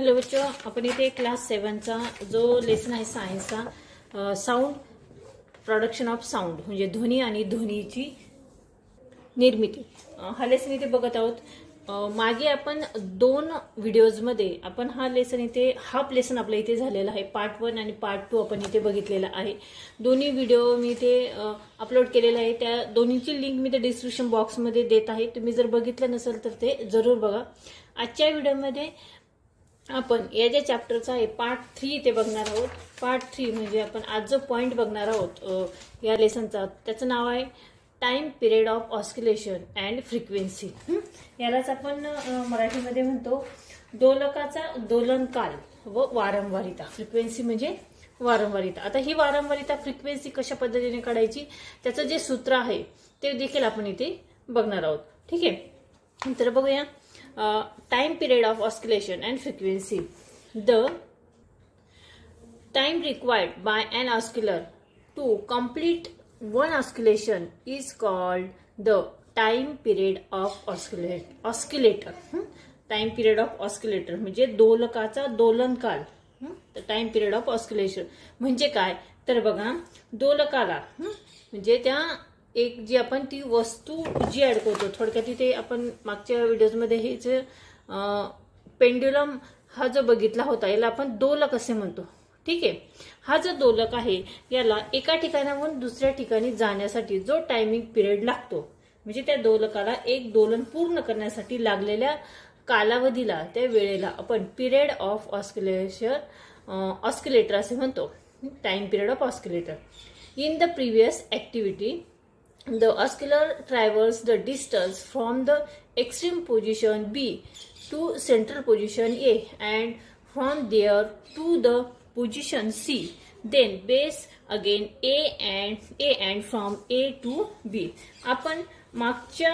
Hello बच्चों, अपन इथे class 7चा जो लेसन आहे सायन्सचा साऊंड प्रोडक्शन ऑफ साऊंड म्हणजे ध्वनी आणि ध्वनीची निर्मिती हा लेसन इथे बघत आहोत। मागे आपण 2 व्हिडिओजमध्ये आपण हा लेसन इथे हाफ लेसन आपल्या इथे झालेला आहे। पार्ट 1 आणि पार्ट 2 आपण इथे बघितलेला आहे। दोन्ही व्हिडिओ मी इथे अपलोड केलेला आहे। त्या दोन्हीची लिंक मी त्या डिस्क्रिप्शन बॉक्समध्ये देत आहे। तुम्ही जर बघितलं नसेल तर ते जरूर बघा। आजच्या व्हिडिओमध्ये आपण या जे चॅप्टरचा आहे पार्ट 3 ते बघणार आहोत। पार्ट 3 म्हणजे आपण आज जो पॉइंट बघणार आहोत या लेसनचा त्याचं नाव आहे time period of oscillation and frequency. यालाच आपण मराठीमध्ये म्हणतो दोलकाचा दोलनकाल व वारंवारिता। फ्रिक्वेन्सी म्हणजे वारंवारिता। आता ही वारंवारिता फ्रिक्वेन्सी कशा पद्धतीने काढायची त्याचं जे सूत्र आहे ते देखील आपण इथे बघणार आहोत। ठीक आहे, तर बघूया। Time period of oscillation and frequency. The time required by an oscillator to complete one oscillation is called the time period of oscillator. Time period of oscillator म्हणजे दोलकाचा दोलनकाल। तर टाइम पिरियड ऑफ ऑस्किलेशन म्हणजे काय तर बघा, दोलकाला म्हणजे त्या एक जी आपण ती वस्तू जी अडकवतो, थोडक्यात इथे आपण मागच्या व्हिडिओजमध्ये हेच पेंड्युलम हा जो बघितला होता याला आपण दोलक असे म्हणतो। ठीक आहे, हा जो दोलक आहे याला एका ठिकाणाहून दुसऱ्या ठिकाणी जाण्यासाठी जो टायमिंग पिरियड लागतो म्हणजे त्या दोलकाला एक दोलन पूर्ण करण्यासाठी लागलेल्या कालावधीला त्या वेळेला आपण पिरियड ऑफ ऑस्किलेटर असे म्हणतो। Time period of oscillator. In the previous activity the oscillator traverses the distance from the extreme position B to central position A and from there to the position C, then base again A and from A to B। आपण मागच्या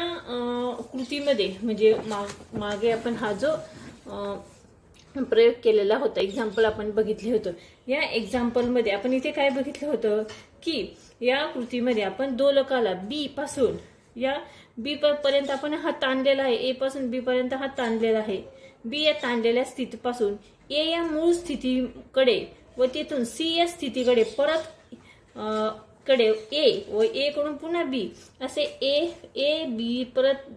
कृतीमध्ये म्हणजे मागे आपण हा जो प्रयोग केलेला होता, एक्झाम्पल आपण बघितले होतं। या एक्झाम्पल मध्ये आपण इथे काय बघितलं होतं की या कृतीमध्ये आपण दोलकाला बी पासून या बी पर्यंत आपण हा ताणलेला आहे, ए पासून बी पर्यंत हा ताणलेला आहे। बी या ताणलेल्या स्थितीपासून ए या मूळ स्थितीकडे व तिथून सी या स्थितीकडे परत कडे ए व ए कडून पुन्हा बी असे ए बी परत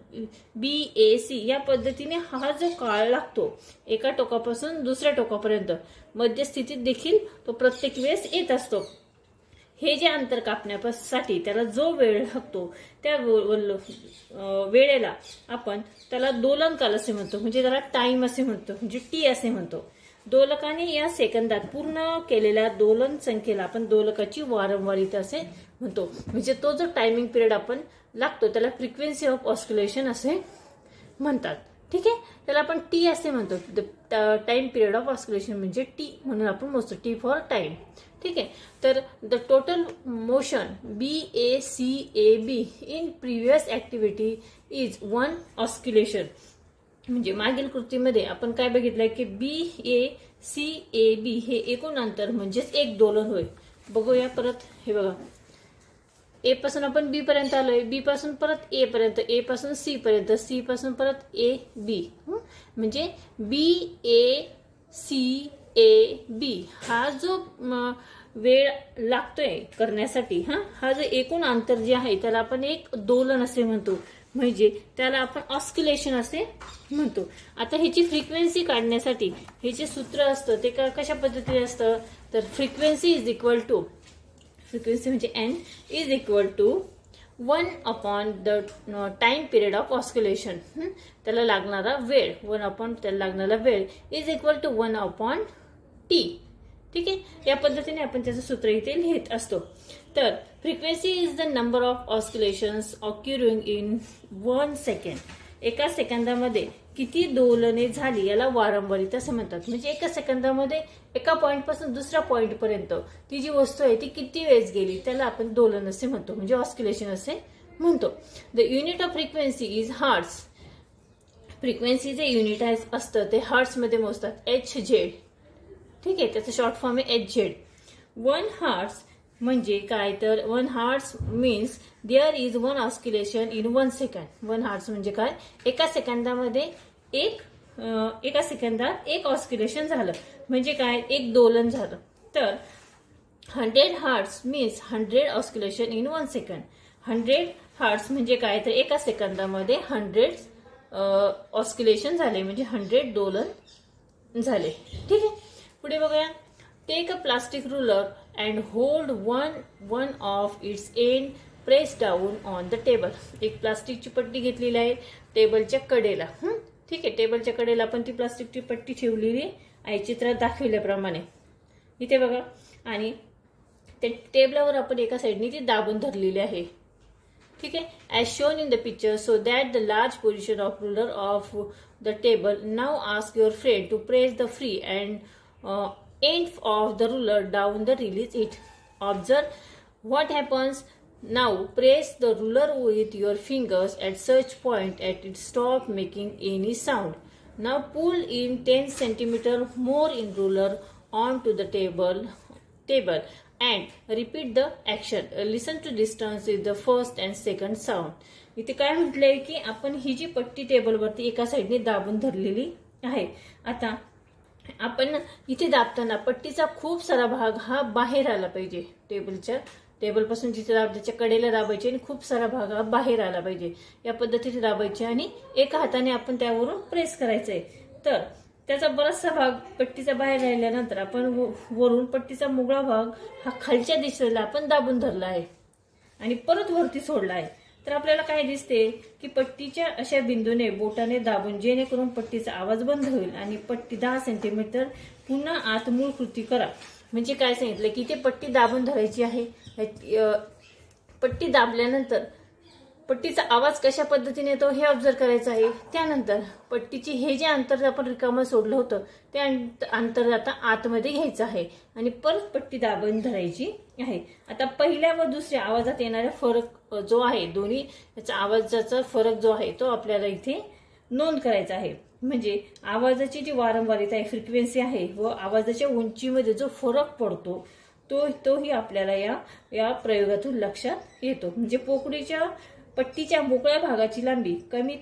बी ए सी या पद्धतीने हा जो काळ लागतो एका टोकापासून दुसऱ्या टोकापर्यंत मध्यस्थितीत देखील तो प्रत्येक वेळेस येत असतो। हे जे अंतर कापण्यासाठी त्याला जो वेळ लागतो त्या वेळेला आपण त्याला दोलनकाल असे म्हणतो, म्हणजे त्याला टाइम असे म्हणतो, म्हणजे टी असे म्हणतो। दोलकाने या सेकंदात पूर्ण केलेल्या दोलन संख्येला आपण दोलकाची वारंवारिता असे म्हणतो। म्हणजे तो जो टायमिंग पिरियड आपण लागतो त्याला फ्रिक्वेन्सी ऑफ ऑस्किलेशन असे म्हणतात। ठीक आहे, त्याला आपण टी असे म्हणतो। टाइम पिरियड ऑफ ऑस्किलेशन म्हणजे टी म्हणून आपण मोजतो, टी फॉर टाइम। ठीक आहे, तर the total motion B A C A B in previous activity is 1 oscillation. म्हणजे मागील कृतीमध्ये आपण काय बघितलंय की बी ए सी ए बी हे एकूण अंतर म्हणजेच एक दोलन होय। बघूया परत, हे बघा, ए पासून आपण बी पर्यंत आलोय, बी पासून परत ए पर्यंत, ए पासून सी पर्यंत, सी पासून परत ए बी, म्हणजे बी ए सी ए बी हा जो वेळ लागतोय करण्यासाठी हा जो एकूण अंतर जे आहे त्याला आपण एक दोलन असे म्हणतो, म्हणजे त्याला आपण ऑस्किलेशन असे म्हणतो। आता ह्याची फ्रिक्वेन्सी काढण्यासाठी हे जे सूत्र असतं ते कशा पद्धतीने असतं तर frequency is equal to, frequency म्हणजे n is equal to 1 upon the time period of oscillation. त्याला लागणारा वेळ 1 अपॉन त्याला लागणारा वेळ is equal to 1 upon T. ठीक आहे, या पद्धतीने आपण त्याचं सूत्र इथे लिहित असतो। तर frequency is the number of oscillations occurring in 1 second. एका सेकंदामध्ये किती दोलने झाली याला वारंवारिता असे म्हणतात। म्हणजे एका सेकंदामध्ये एका पॉइंट पासून दुसऱ्या पॉइंट पर्यंत ती जी वस्तू आहे ती किती वेळेस गेली त्याला आपण दोलन असे म्हणतो, म्हणजे ऑस्किलेशन असे म्हणतो। The unit of frequency is hertz. Frequency जे युनिट असतं ते हर्ट्ज मध्ये मोजतात, HZ। ठीक आहे, त्याचं शॉर्ट फॉर्म आहे HZ। 1 हर्ट्ज म्हणजे काय तर 1 hertz means there is 1 oscillation in 1 second. 1 hertz म्हणजे काय, एका सेकंदामध्ये एक एका सेकंदात एक ऑस्किलेशन झालं, म्हणजे काय, एक दोलन झालं. तर 100 hertz means 100 oscillation in 1 second. 100 hertz म्हणजे काय, तर एका सेकंदामध्ये 100 ऑस्किलेशन झाले, म्हणजे 100 दोलन झाले. ठीक आहे, पुढे बघूया. Take a plastic ruler and hold one of its end press down on the table. एक प्लास्टिकची पट्टी घेतलेली आहे टेबलच्या कडेला. ठीक आहे, टेबलच्या कडेला आपण ती प्लास्टिकची पट्टी ठेवलेली आहे चित्रात दाखविल्याप्रमाणे. इथे बघा, आणि त्या टेबलावर आपण एका साईडने ती दाबून धरलेली आहे. ठीक आहे, as shown in the picture, so that the large position of ruler of the table. Now ask your friend to press the free and end of the ruler down the release it. Observe what happens. Now press the ruler with your fingers at such point at it stop making any sound. Now pull in 10 centimeter more in ruler onto the table and repeat the action. Listen to distance with the first and second sound. इथे काय म्हटलंय की आपण ही जी पट्टी टेबलवरती एका साईडने दाबून धरलेली आहे. आता आपण इथे दाबताना पट्टीचा खूप सारा भाग हा बाहेर आला पाहिजे. टेबलपासून जिथे दाबण्याच्या कडेला दाबायचे आणि खूप सारा भाग हा बाहेर आला पाहिजे. या पद्धतीने दाबायचे आणि एका हाताने आपण त्यावरून प्रेस करायचंय. तर त्याचा बराचसा भाग पट्टीचा बाहेर राहिल्यानंतर आपण वरून पट्टीचा मोकळा भाग हा खालच्या दिशेला आपण दाबून धरला आहे आणि परत वरती सोडला आहे. तर आपल्याला काय दिसते की पट्टीच्या अशा बिंदूने बोटाने दाबून, जेणेकरून पट्टीचा आवाज बंद होईल आणि पट्टी 10 सेंटीमीटर पुन्हा आत मूळ कृती करा. म्हणजे काय सांगितलं की ते पट्टी दाबून धरायची आहे. पट्टी दाबल्यानंतर पट्टीचा आवाज कशा पद्धतीने येतो हे ऑब्झर्व करायचं आहे. त्यानंतर पट्टीची हे जे अंतर आपण रिकामं सोडलं होतं ते अंतर आता आतमध्ये घ्यायचं आहे आणि परत पट्टी दाबून धरायची आहे. आता पहिल्या व दुसऱ्या आवाजात येणारा फरक जो आहे, दोन्ही याचा आवाजाचा फरक जो आहे तो आपल्याला इथे नोंद करायचा आहे. म्हणजे आवाजाची जी वारंवारिता आहे, फ्रिक्वेन्सी आहे, व आवाजाच्या उंचीमध्ये जो फरक पडतो तोही आपल्याला या प्रयोगातून लक्षात येतो. म्हणजे पोकळीच्या पट्टीच्या मोकळ्या भागाची लांबी कमी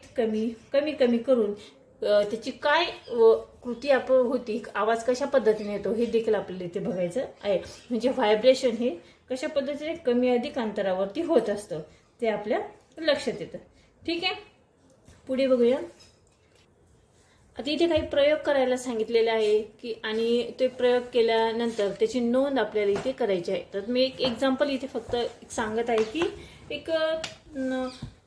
कमी करून त्याची काय कृती आपण होती, आवाज कशा पद्धतीने येतो हे देखील आपल्याला इथे बघायचं आहे. म्हणजे व्हायब्रेशन हे कशा पद्धतीने कमी अधिक अंतरावरती होत असतं ते आपल्या लक्षात येतं. ठीक आहे, पुढे बघूया. आता इथे काही प्रयोग करायला सांगितलेले आहे की, आणि ते प्रयोग केल्यानंतर त्याची नोंद आपल्याला इथे करायची आहे. तर मी एक एक्झाम्पल इथे फक्त सांगत आहे की एक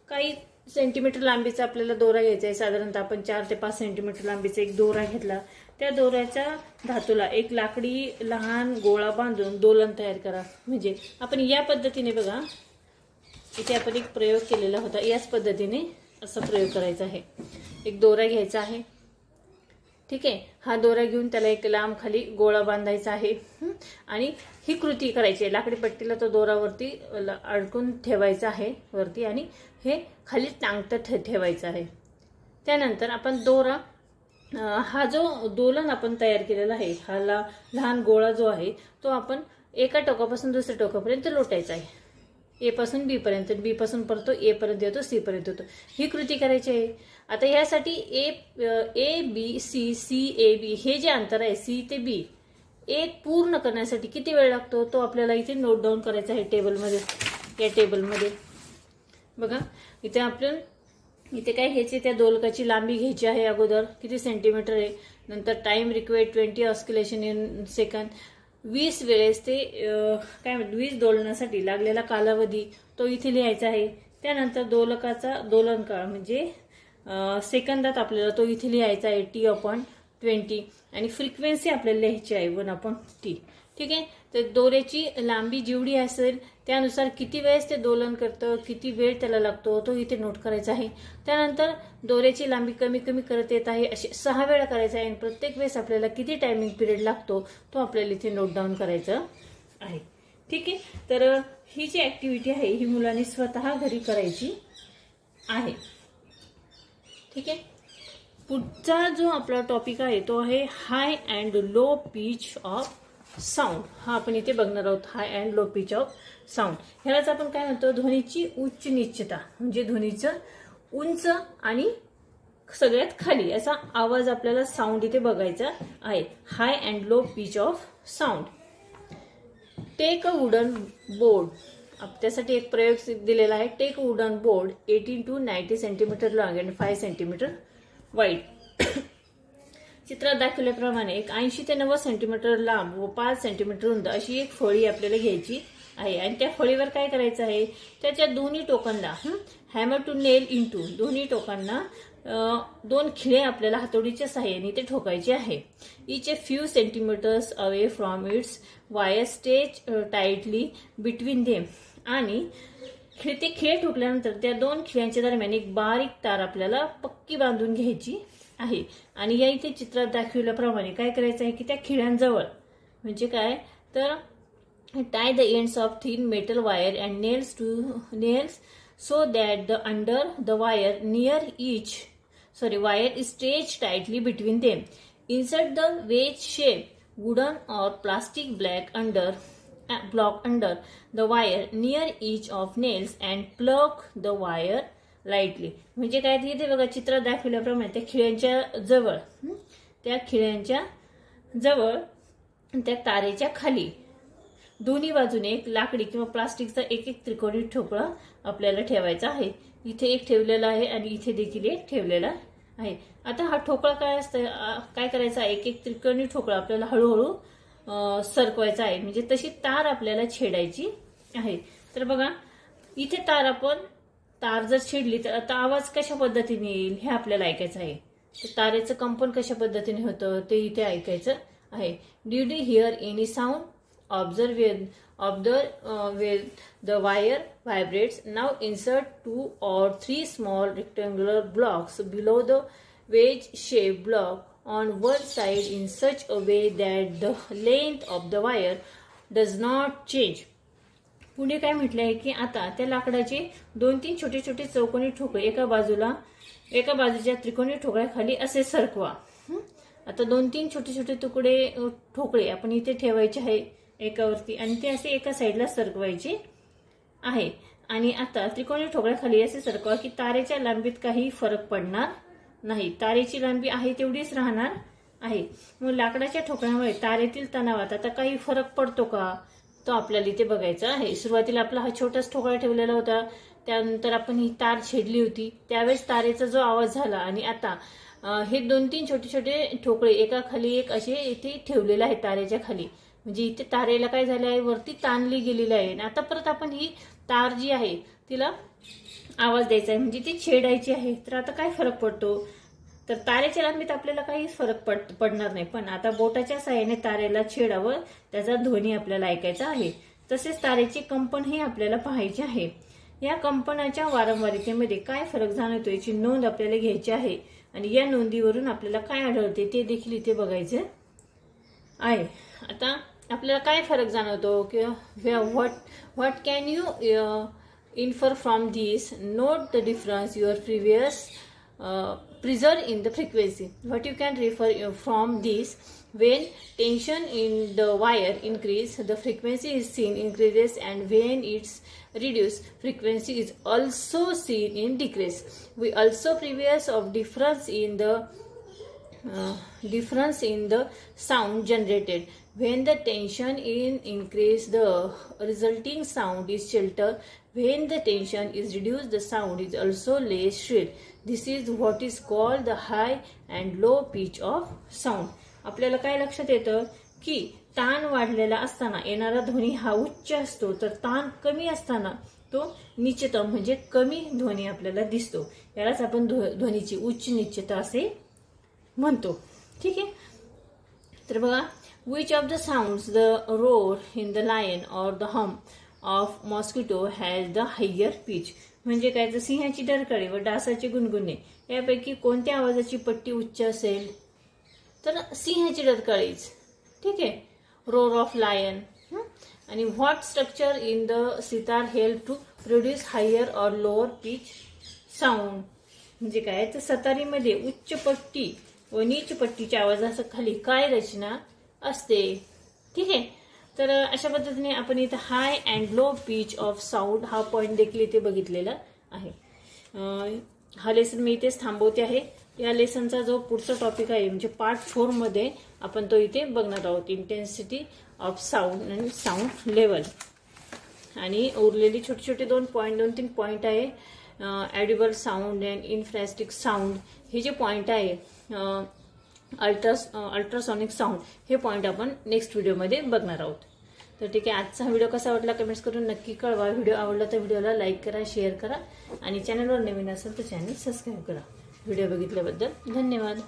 काही सेंटीमीटर लांबीचा आपल्याला दोरा घ्यायचा आहे. साधारणतः आपण 4 ते 5 सेंटीमीटर लांबीचा एक दोरा घेतला. त्या दोऱ्याच्या धातूला एक लाकडी लहान गोळा बांधून दोलन तयार करा. म्हणजे आपण या पद्धतीने बघा, इथे आपण एक प्रयोग केलेला होता, याच पद्धतीने असा प्रयोग करायचा आहे. एक दोरा घ्यायचा आहे. ठीक आहे, हा दोरा घेऊन त्याला एक लांब खाली गोळा बांधायचा आहे आणि ही कृती करायची आहे. लाकडी पट्टीला तो दोरावरती अडकून ठेवायचा आहे वरती आणि हे खाली टांगत ठेवायचं आहे. त्यानंतर आपण दोरा, हा जो दोलन आपण तयार केलेला आहे, हा लहान गोळा जो आहे तो आपण एका टोकापासून दुसऱ्या टोकापर्यंत लोटायचा आहे. ए पासून बी पर्यंत, बी पासून परत ए पर्यंत येतो, सी पर्यंत येतो. ही कृती करायची आहे. आता यासाठी ए बी सी ए बी हे जे अंतर आहे सी ते बी एक पूर्ण करण्यासाठी किती वेळ लागतो तो आपल्याला इथे नोट डाऊन करायचा आहे टेबलमध्ये. या टेबलमध्ये बघा, इथे आपण इथे काय घ्यायचे, त्या दोलकाची लांबी घ्यायची आहे. अगोदर किती सेंटीमीटर आहे, नंतर time required 20 oscillation in second, 20 वेळेस ते काय म्हणतात 20 दोलनासाठी लागलेला कालावधी तो इथे लिहायचा आहे. त्यानंतर दोलकाचा दोलन काळ म्हणजे सेकंदात आपल्याला तो इथे लिहायचा आहे T/20 आणि फ्रिक्वेन्सी आपल्याला लिहायची आहे 1/T. ठीक आहे, तर दोऱ्याची लांबी जेवढी असेल त्यानुसार किती वेळेस ते दोलन करतं, किती वेळ त्याला लागतो तो इथे नोट करायचा आहे. त्यानंतर दोऱ्याची लांबी कमी करत येत आहे, असे 6 वेळा करायचं आहे आणि प्रत्येक वेळेस आपल्याला किती टायमिंग पिरियड लागतो तो आपल्याला इथे नोट डाऊन करायचा आहे. ठीक आहे, तर ही जी ऍक्टिव्हिटी आहे ही मुलांनी स्वतः घरी करायची आहे. ठीक आहे, पुढचा जो आपला टॉपिक आहे तो आहे high and low pitch of sound. हा आपण इथे बघणार आहोत, high and low pitch of sound. ह्यालाच आपण काय म्हणतो, ध्वनीची उच्च निश्चितता. म्हणजे ध्वनीचं उंच आणि सगळ्यात खाली असा आवाज आपल्याला साऊंड इथे बघायचा आहे. High and low pitch of sound. Take a wooden board. त्यासाठी एक प्रयोग दिलेला आहे. Take a wooden board 18 to 90 centimetre long and 5 centimetre wide. चित्रात दाखवल्याप्रमाणे एक 80 ते 90 सेंटीमीटर लांब व 5 सेंटीमीटर रुंद अशी एक फळी आपल्याला घ्यायची आहे. आणि त्या फळीवर काय करायचं आहे, त्याच्या दोन्ही टोकांना हॅमर टू नेल इनटू, दोन्ही टोकांना 2 खिळे आपल्याला हातोडीच्या सहाय्याने ते ठोकायचे आहे. Each a few centimetres away from its wire stretch tightly between them. आणि ते खिळे ठोकल्यानंतर त्या 2 खिळ्यांच्या दरम्यान एक बारीक तार आपल्याला पक्की बांधून घ्यायची आहे. आणि या इथे चित्रात दाखवल्याप्रमाणे काय करायचं आहे की त्या खिळ्यांजवळ म्हणजे काय तर tie the ends of thin metal wire and nails so that the under the wire near each wire is stretched tightly between them. Insert the wedge shape wooden or plastic block under the wire near each of nails and plug the wire lightly. म्हणजे काय इथे बघा चित्रात दाखवल्याप्रमाणे त्या खिळ्यांच्या जवळ त्या तारेच्या खाली दोन्ही बाजूने एक लाकडी किंवा प्लास्टिकचा एक त्रिकोणी ठोकळा आपल्याला ठेवायचा आहे. इथे एक ठेवलेला आहे आणि इथे देखील एक ठेवलेला आहे. आता हा ठोकळा काय असतं, काय करायचा, एक त्रिकोणी ठोकळा आपल्याला हळूहळू सरकवायचा आहे. म्हणजे तशी तार आपल्याला छेडायची आहे. तर बघा इथे तार जर छेडली तर आता आवाज कशा पद्धतीने येईल हे आपल्याला ऐकायचं आहे. तर तारेचं कंपन कशा पद्धतीने होतं ते इथे ऐकायचं आहे. Did you hear any sound? Observe when the wire vibrates. Now insert 2 or 3 small rectangular blocks below the wedge-shaped block on one side in such a way that the length of the wire does not change. पुढे काय म्हटलं आहे की आता त्या लाकडाचे 2-3 छोटे छोटे चौकोनी ठोकळे एका बाजूच्या त्रिकोणी ठोकळ्याखाली असे सरकवा. आता 2-3 छोटे छोटे ठोकळे आपण इथे ठेवायचे आहे एकावरती आणि ते असे एका साईडला सरकवायचे आहे. आणि आता त्रिकोणी ठोकळ्याखाली असे सरकवा की तारेच्या लांबीत काही फरक पडणार नाही. तारेची लांबी आहे तेवढीच राहणार आहे. मग लाकडाच्या ठोकळ्यामुळे तारेतील तणावात आता काही फरक पडतो का तो आपल्याला इथे बघायचा आहे. सुरुवातीला आपला हा छोटाच ठोकळा ठेवलेला होता, त्यानंतर आपण ही तार छेडली होती त्यावेळेस तारेचा जो आवाज झाला आणि आता हे 2-3 छोटे छोटे ठोकळे एका खाली एक असे इथे ठेवलेले आहे तारेच्या खाली. म्हणजे इथे तारेला काय झाले आहे, वरती ताणली गेलेली आहे. आणि आता परत आपण ही तार जी आहे तिला आवाज द्यायचा आहे म्हणजे ती छेडायची आहे. तर आता काय फरक पडतो तर तारेच्या लांबीत आपल्याला काही फरक पडणार नाही, पण आता बोटाच्या साहाय्याने तारेला छेडावं त्याचा ध्वनी आपल्याला ऐकायचा आहे. तसेच तारेचे कंपन हे आपल्याला पाहायचे आहे. या कंपनाच्या वारंवारितेमध्ये काय फरक जाणवतो याची नोंद आपल्याला घ्यायची आहे. आणि या नोंदीवरून आपल्याला काय आढळते ते देखील इथे बघायचे आहे. आता आपल्याला काय फरक जाणवतो किंवा what can you infer from this. Note the difference your previous preserved in the frequency. What you can refer from this, when tension in the wire increase, the frequency is seen increases, and when it's reduced, frequency is also seen in decrease. We also previous of difference in the sound generated. When the tension is increased, the resulting sound is shelter. When the tension is reduced, the sound is also less shrill. This is what is called the high and low pitch of sound. आपल्याला काय लक्षात येतं की ताण वाढलेला असताना येणारा ध्वनी हा उच्च असतो, तर ताण कमी असताना तो निश्चितम म्हणजे कमी ध्वनी आपल्याला दिसतो. यालाच आपण ध्वनीची उच्च निश्चितता असे म्हणतो. ठीक आहे. तर बघा, which of the sounds, the roar in the lion or the hum of mosquito has the higher pitch. म्हणजे काय तर सिंहाची डरकाळी व डासाचे गुणगुणणे यापैकी कोणत्या आवाजाची पट्टी उच्च असेल तर सिंहाची डरकाळीच. ठीक आहे. Roar of lion. आणि what structure in the sitar help to produce higher or lower pitch sound. म्हणजे काय तर सतारीमध्ये उच्च पट्टी व नीच पट्टीच्या आवाजाखाली काय रचना असते. ठीक आहे. तर अशा पद्धतीने आपण इथे high and low pitch of sound हा पॉइंट देखील इथे बघितलेला आहे. हा लेसन मी इथेच थांबवते आहे. या लेसनचा जो पुढचा टॉपिक आहे म्हणजे पार्ट 4 मध्ये आपण तो इथे बघणार आहोत, इंटेन्सिटी ऑफ साऊंड आणि साऊंड लेवल. आणि उरलेली छोटे छोटे 2-3 पॉइंट आहे, ॲडिबल साऊंड अँड इन्फ्रास्टिक साऊंड हे जे पॉइंट आहे, अल्ट्रासॉनिक साऊंड हे पॉइंट आपण नेक्स्ट व्हिडिओमध्ये बघणार आहोत. तर ठीक आहे, आजचा व्हिडिओ कसा वाटला कमेंट्स करून नक्की कळवा. व्हिडिओ आवडला तर व्हिडिओला लाईक करा, शेअर करा आणि चॅनलवर नवीन असेल तर चॅनल सबस्क्राईब करा. व्हिडिओ बघितल्याबद्दल धन्यवाद.